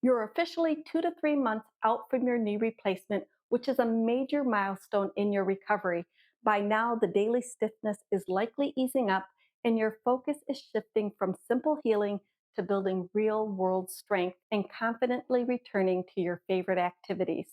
You're officially 2 to 3 months out from your knee replacement, which is a major milestone in your recovery. By now, the daily stiffness is likely easing up, and your focus is shifting from simple healing to building real world strength and confidently returning to your favorite activities.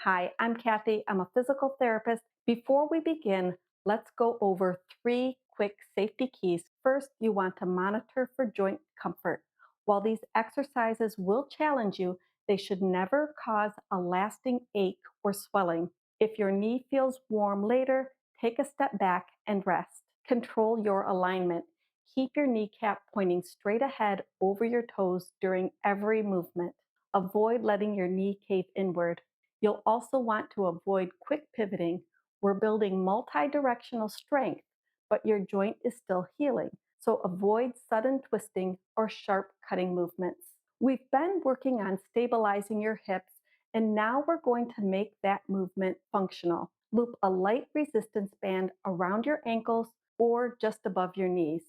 Hi, I'm Kathy. I'm a physical therapist. Before we begin, let's go over 3 quick safety keys. First, you want to monitor for joint comfort. While these exercises will challenge you, they should never cause a lasting ache or swelling. If your knee feels warm later, take a step back and rest. Control your alignment. Keep your kneecap pointing straight ahead over your toes during every movement. Avoid letting your knee cave inward. You'll also want to avoid quick pivoting. We're building multi-directional strength, but your joint is still healing. So avoid sudden twisting or sharp cutting movements. We've been working on stabilizing your hips, and now we're going to make that movement functional. Loop a light resistance band around your ankles or just above your knees.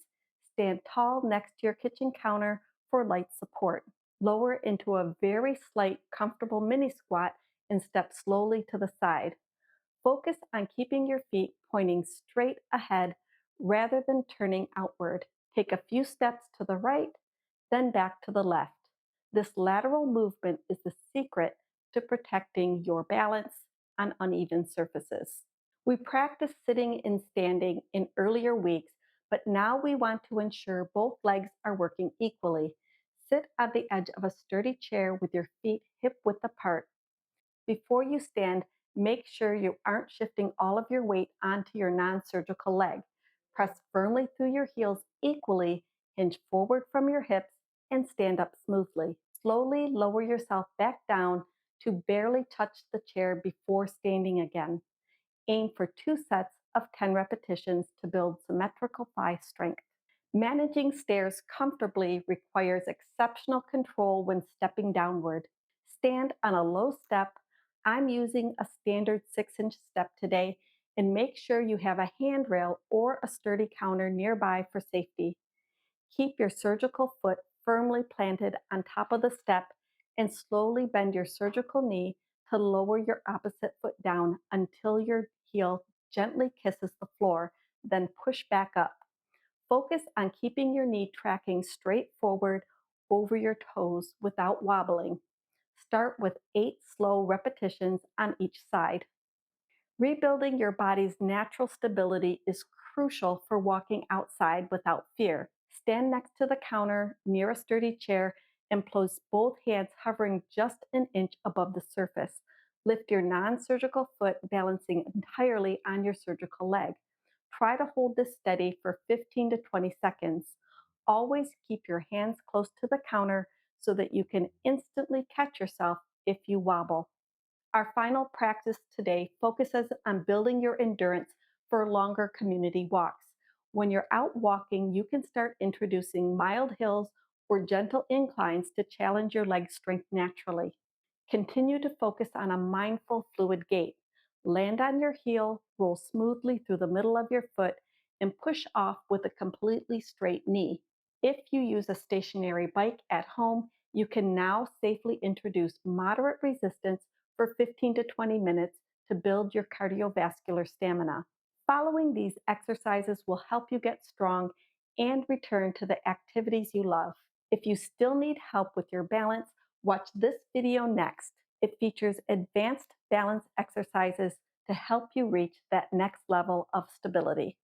Stand tall next to your kitchen counter for light support. Lower into a very slight, comfortable mini squat and step slowly to the side. Focus on keeping your feet pointing straight ahead rather than turning outward. Take a few steps to the right, then back to the left. This lateral movement is the secret to protecting your balance on uneven surfaces. We practiced sitting and standing in earlier weeks, but now we want to ensure both legs are working equally. Sit on the edge of a sturdy chair with your feet hip width apart. Before you stand, make sure you aren't shifting all of your weight onto your non-surgical leg. Press firmly through your heels equally, hinge forward from your hips, and stand up smoothly. Slowly lower yourself back down to barely touch the chair before standing again. Aim for 2 sets of 10 repetitions to build symmetrical thigh strength. Managing stairs comfortably requires exceptional control when stepping downward. Stand on a low step. I'm using a standard 6-inch step today, and make sure you have a handrail or a sturdy counter nearby for safety. Keep your surgical foot firmly planted on top of the step and slowly bend your surgical knee to lower your opposite foot down until your heel gently kisses the floor, then push back up. Focus on keeping your knee tracking straight forward over your toes without wobbling. Start with 8 slow repetitions on each side. Rebuilding your body's natural stability is crucial for walking outside without fear. Stand next to the counter near a sturdy chair and place both hands hovering just an inch above the surface. Lift your non-surgical foot, balancing entirely on your surgical leg. Try to hold this steady for 15 to 20 seconds. Always keep your hands close to the counter so that you can instantly catch yourself if you wobble. Our final practice today focuses on building your endurance for longer community walks. When you're out walking, you can start introducing mild hills or gentle inclines to challenge your leg strength naturally. Continue to focus on a mindful, fluid gait. Land on your heel, roll smoothly through the middle of your foot, and push off with a completely straight knee. If you use a stationary bike at home, you can now safely introduce moderate resistance for 15 to 20 minutes to build your cardiovascular stamina. Following these exercises will help you get strong and return to the activities you love. If you still need help with your balance, watch this video next. It features advanced balance exercises to help you reach that next level of stability.